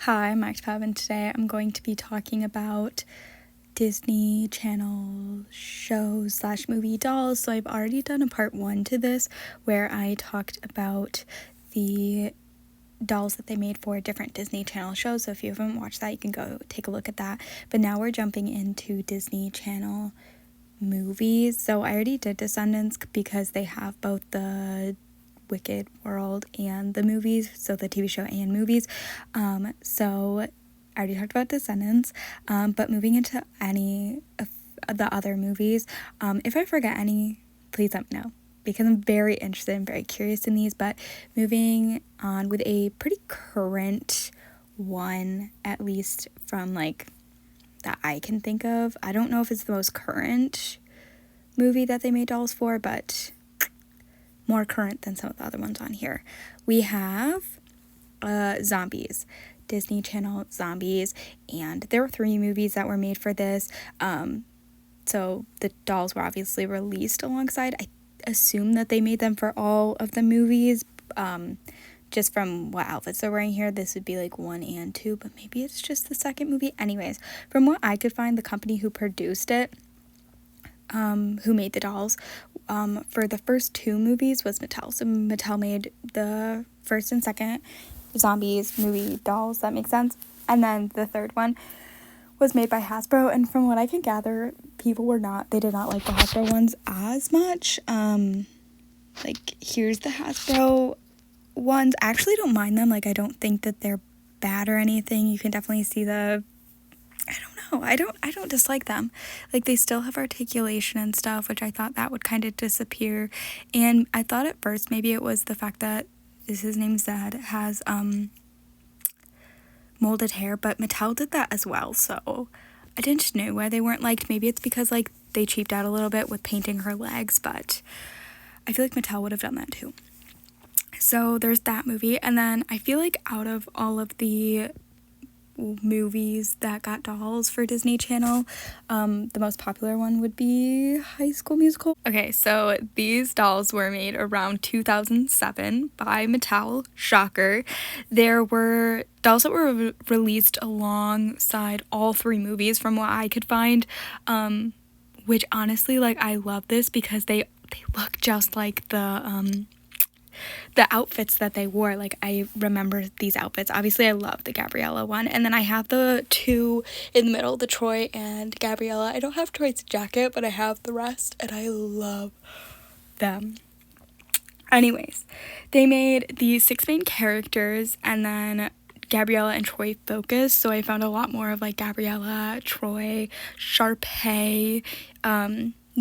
Hi, I'm Max Pab, and today I'm going to be talking about Disney Channel shows slash movie dolls. So I've already done a part 1 to this where I talked about the dolls that they made for different Disney Channel shows. So if you haven't watched that, you can go take a look at that. But now we're jumping into Disney Channel movies. So I already did Descendants because they have both the Wicked World and the movies, so the TV show and movies. So I already talked about Descendants, but moving into any of the other movies, if I forget any, please let me know, because I'm very interested and very curious in these. But moving on with a pretty current one, at least from like that I can think of. I don't know if it's the most current movie that they made dolls for, but more current than some of the other ones on here. We have Zombies, Disney Channel Zombies, and there were 3 movies that were made for this. So the dolls were obviously released alongside. I assume that they made them for all of the movies. Just from what outfits they're wearing here, this would be like 1 and 2, but maybe it's just the second movie. Anyways, from what I could find, the company who produced it, who made the dolls, for the first 2 movies was Mattel. So Mattel made the first and second Zombies movie dolls, that makes sense. And then the third one was made by Hasbro, and from what I can gather, they did not like the Hasbro ones as much. Like, here's the Hasbro ones. I actually don't mind them. Like, I don't think that they're bad or anything. You can definitely see I don't dislike them. Like, they still have articulation and stuff, which I thought that would kind of disappear. And I thought at first maybe it was the fact that his name's Zed has molded hair, but Mattel did that as well. So I didn't know why they weren't liked. Maybe it's because like they cheaped out a little bit with painting her legs, but I feel like Mattel would have done that too. So there's that movie, and then I feel like out of all of the movies that got dolls for Disney Channel, the most popular one would be High School Musical. Okay, so these dolls were made around 2007 by Mattel. Shocker. There were dolls that were released alongside all 3 movies from what I could find, which honestly, like, I love this because they look just like the outfits that they wore. Like, I remember these outfits. Obviously, I love the Gabriella one. And then I have the 2 in the middle, the Troy and Gabriella. I don't have Troy's jacket, but I have the rest, and I love them. Anyways, they made these 6 main characters, and then Gabriella and Troy focus. So I found a lot more of like Gabriella, Troy, Sharpay,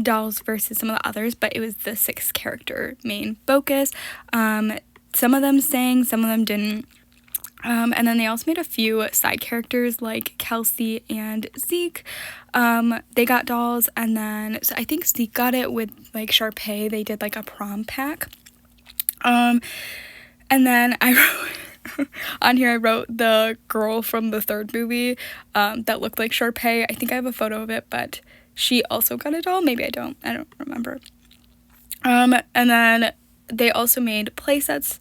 dolls versus some of the others, but it was the 6 character main focus. Some of them sang, some of them didn't. And then they also made a few side characters like Kelsey and Zeke. They got dolls, and then so I think Zeke got it with like Sharpay. They did like a prom pack. And then I wrote on here, I wrote the girl from the 3rd movie that looked like Sharpay. I think I have a photo of it, but she also got a doll. Maybe I don't remember. And then they also made playsets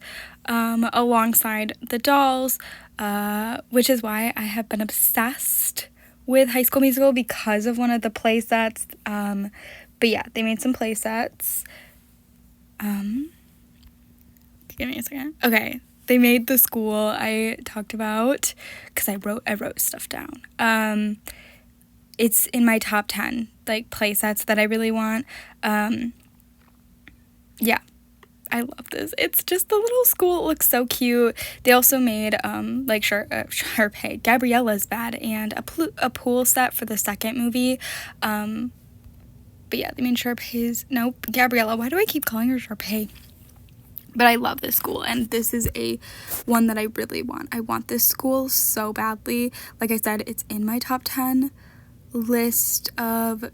alongside the dolls, which is why I have been obsessed with High School Musical, because of one of the playsets. But yeah, they made some playsets. Give me a second. Okay, they made the school I talked about, because I wrote stuff down. It's in my top 10 like play sets that I really want. Yeah, I love this. It's just the little school. It looks so cute. They also made like Sharpay, Gabriella's bad, and a pool set for the second movie. But yeah, they made Gabriella. Why do I keep calling her Sharpay? But I love this school, and this is a one that I really want. I want this school so badly. Like I said, it's in my top 10 list of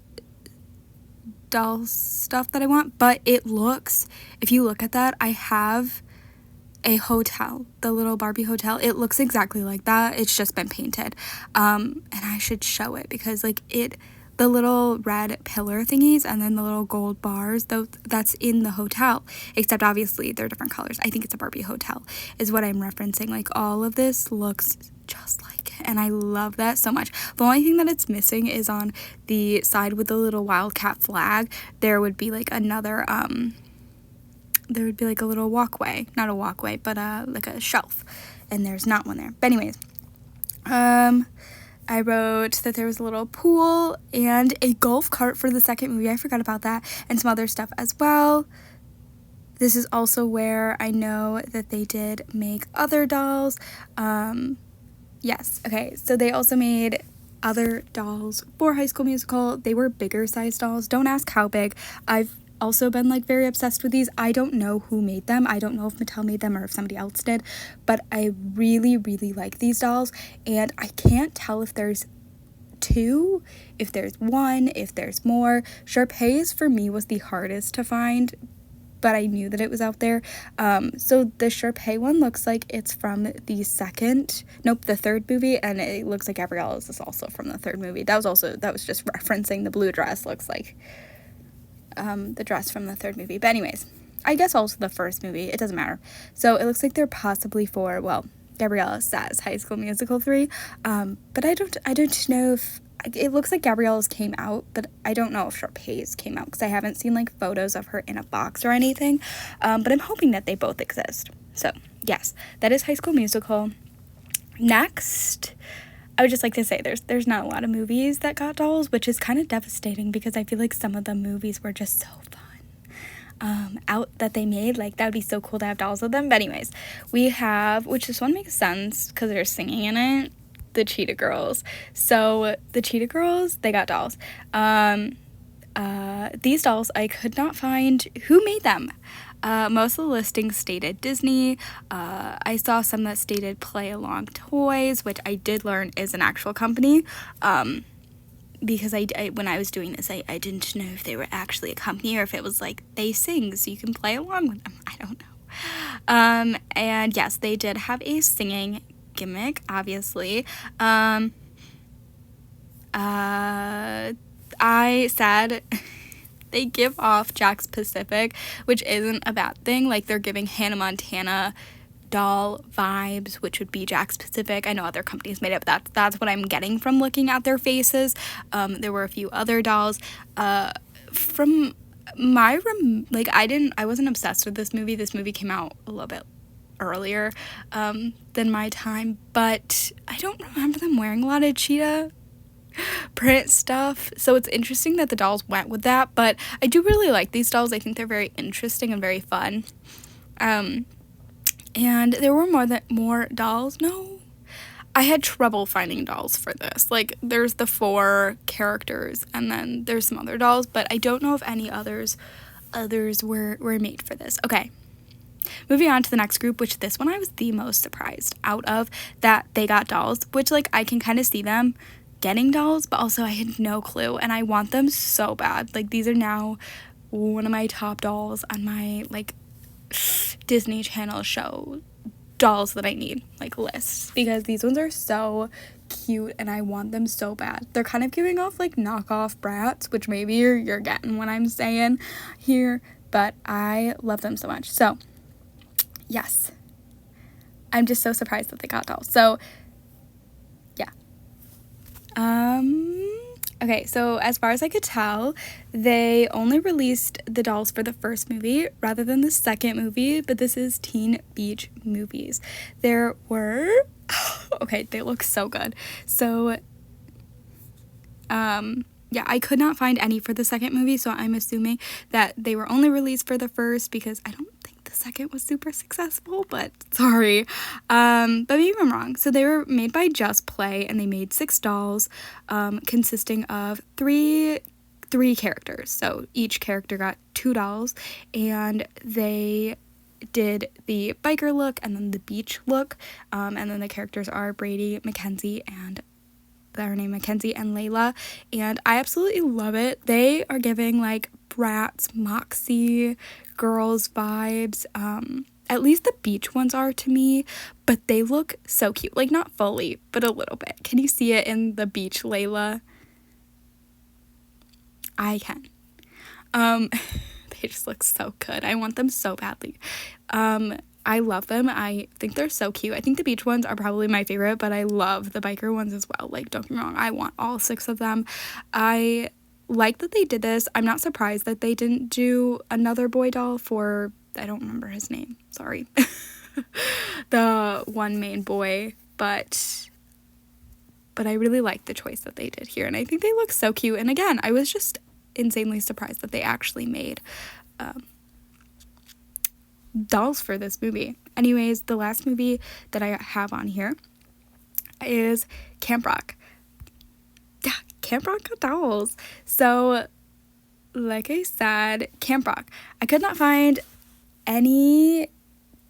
doll stuff that I want, but it looks, if you look at that, I have a hotel, the little Barbie hotel. It looks exactly like that. It's just been painted. And I should show it because like the little red pillar thingies and then the little gold bars, that's in the hotel, except obviously they're different colors. I think it's a Barbie hotel is what I'm referencing. Like, all of this looks just like and I love that so much. The only thing that it's missing is on the side with the little wildcat flag, there would be like another, there would be like a little walkway, not a walkway, but like a shelf, and there's not one there. But anyways, I wrote that there was a little pool and a golf cart for the second movie. I forgot about that, and some other stuff as well. This is also where I know that they did make other dolls. Yes, okay, so they also made other dolls for High School Musical. They were bigger size dolls. Don't ask how big. I've also been like very obsessed with these. I don't know who made them. I don't know if Mattel made them or if somebody else did, but I really, really like these dolls, and I can't tell if there's two, if there's one, if there's more. Sharpay's for me was the hardest to find, but I knew that it was out there. So the Sharpay one looks like it's from the third movie, and it looks like Gabriella's is also from the third movie. That was just referencing the blue dress looks like the dress from the third movie. But anyways, I guess also the first movie, it doesn't matter. So it looks like they're possibly for, well, Gabriella says High School Musical 3, but I don't know if, it looks like Gabriella's came out, but I don't know if Sharpay's came out because I haven't seen like photos of her in a box or anything, but I'm hoping that they both exist. So yes, that is High School Musical. Next, I would just like to say there's not a lot of movies that got dolls, which is kind of devastating because I feel like some of the movies were just so fun out that they made. Like, that would be so cool to have dolls of them. But anyways, we have, which this one makes sense because they're singing in it, the Cheetah Girls. So the Cheetah Girls, they got dolls. These dolls, I could not find who made them. Most of the listings stated Disney. I saw some that stated Play Along Toys, which I did learn is an actual company. Because I when I was doing this, I didn't know if they were actually a company or if it was like they sing so you can play along with them. I don't know. And yes, they did have a singing gimmick, obviously. I said they give off Jax Pacific, which isn't a bad thing. Like, they're giving Hannah Montana doll vibes, which would be Jax Pacific. I know other companies made it, but that's what I'm getting from looking at their faces. There were a few other dolls. From my I wasn't obsessed with this movie. This movie came out a little bit earlier than my time, but I don't remember them wearing a lot of cheetah print stuff, so it's interesting that the dolls went with that. But I do really like these dolls. I think they're very interesting and very fun. And there were more dolls. No, I had trouble finding dolls for this. Like, there's the 4 characters and then there's some other dolls, but I don't know if any others were made for this. Okay, moving on to the next group, which this one I was the most surprised out of, that they got dolls, which, like, I can kind of see them getting dolls, but also I had no clue, and I want them so bad. Like, these are now one of my top dolls on my, like, Disney Channel show dolls that I need, like, lists, because these ones are so cute and I want them so bad. They're kind of giving off like knockoff Bratz, which maybe you're getting what I'm saying here, but I love them so much. So yes, I'm just so surprised that they got dolls. So yeah. Okay, so as far as I could tell, they only released the dolls for the first movie rather than the second movie, but this is Teen Beach Movies. There were, okay, they look so good. So, yeah, I could not find any for the second movie, so I'm assuming that they were only released for the first because I don't think the second was super successful, but sorry. But maybe I'm wrong. So they were made by Just Play, and they made 6 dolls, consisting of three characters. So each character got 2 dolls, and they did the biker look and then the beach look, and then the characters are Brady, Mackenzie, and their name Mackenzie and Layla, and I absolutely love it. They are giving like Bratz, Moxie girls vibes. At least the beach ones are to me, but they look so cute. Like, not fully, but a little bit. Can you see it in the beach Layla? I can. They just look so good. I want them so badly. I love them. I think they're so cute. I think the beach ones are probably my favorite, but I love the biker ones as well. Like, don't get me wrong, I want all 6 of them. I like that they did this. I'm not surprised that they didn't do another boy doll for, I don't remember his name, sorry. The one main boy, but I really like the choice that they did here, and I think they look so cute. And again, I was just insanely surprised that they actually made dolls for this movie. Anyways, the last movie that I have on here is Camp Rock. Yeah, Camp Rock got dolls. So, like I said, Camp Rock. I could not find any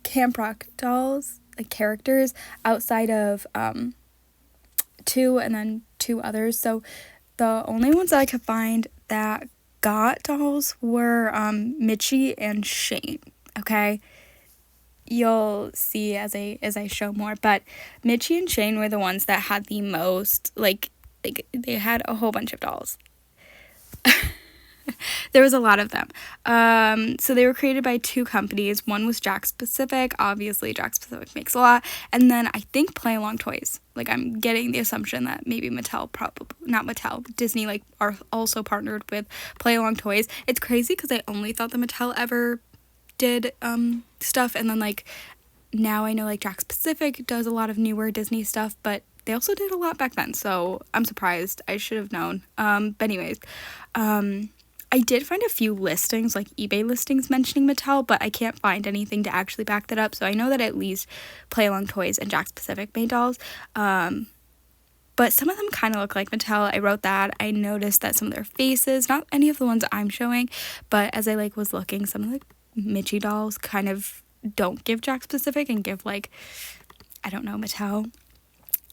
Camp Rock dolls, like characters, outside of 2 and then 2 others. So, the only ones that I could find that got dolls were Mitchie and Shane. Okay, you'll see as I show more, but Mitchie and Shane were the ones that had the most, like they had a whole bunch of dolls. There was a lot of them. So they were created by 2 companies. One was Jakks Pacific. Obviously, Jakks Pacific makes a lot. And then I think Play Along Toys. Like, I'm getting the assumption that maybe Mattel, probably not Mattel, Disney, like, are also partnered with Play Along Toys. It's crazy because I only thought that Mattel ever did stuff, and then like now I know like Jakks Pacific does a lot of newer Disney stuff, but they also did a lot back then, so I'm surprised. I should have known. But anyways, I did find a few listings, like eBay listings mentioning Mattel, but I can't find anything to actually back that up. So I know that at least Play Along Toys and Jakks Pacific made dolls. But some of them kind of look like Mattel. I wrote that. I noticed that some of their faces, not any of the ones I'm showing, but as I like was looking, some of the Mitchie dolls kind of don't give Jakks Pacific and give like, I don't know, Mattel.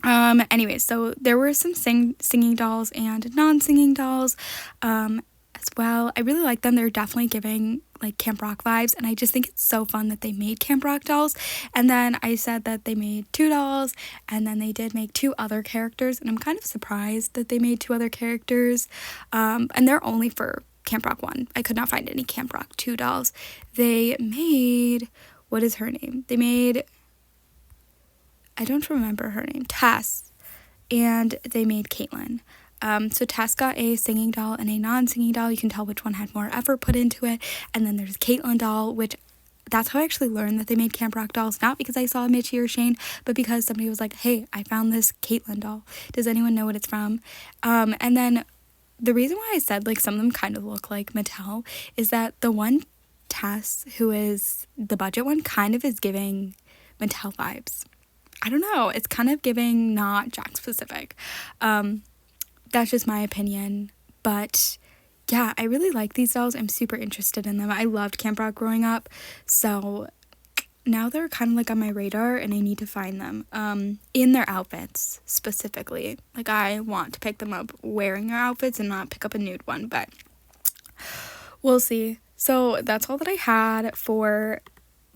Anyways, so there were some singing dolls and non-singing dolls as well. I really like them. They're definitely giving like Camp Rock vibes, and I just think it's so fun that they made Camp Rock dolls. And then I said that they made 2 dolls, and then they did make 2 other characters, and I'm kind of surprised that they made 2 other characters, and they're only for Camp Rock 1. I could not find any Camp Rock 2 dolls. They made, what is her name? They made, I don't remember her name, Tess, and they made Caitlin. So Tess got a singing doll and a non-singing doll. You can tell which one had more effort put into it. And then there's Caitlin doll, which that's how I actually learned that they made Camp Rock dolls. Not because I saw Mitchie or Shane, but because somebody was like, hey, I found this Caitlin doll. Does anyone know what it's from? And then the reason why I said like some of them kind of look like Mattel is that the one Tess, who is the budget one, kind of is giving Mattel vibes. I don't know. It's kind of giving not Jakks Pacific. That's just my opinion. But yeah, I really like these dolls. I'm super interested in them. I loved Camp Rock growing up. So now they're kind of like on my radar, and I need to find them in their outfits specifically. Like, I want to pick them up wearing their outfits and not pick up a nude one, but we'll see. So that's all that I had for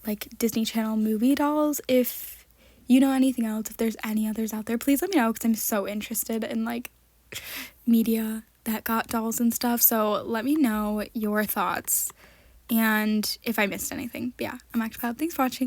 like Disney Channel movie dolls. If you know anything else, if there's any others out there, please let me know, because I'm so interested in like media that got dolls and stuff. So let me know your thoughts and if I missed anything. But yeah, I'm ActualFab. Thanks for watching.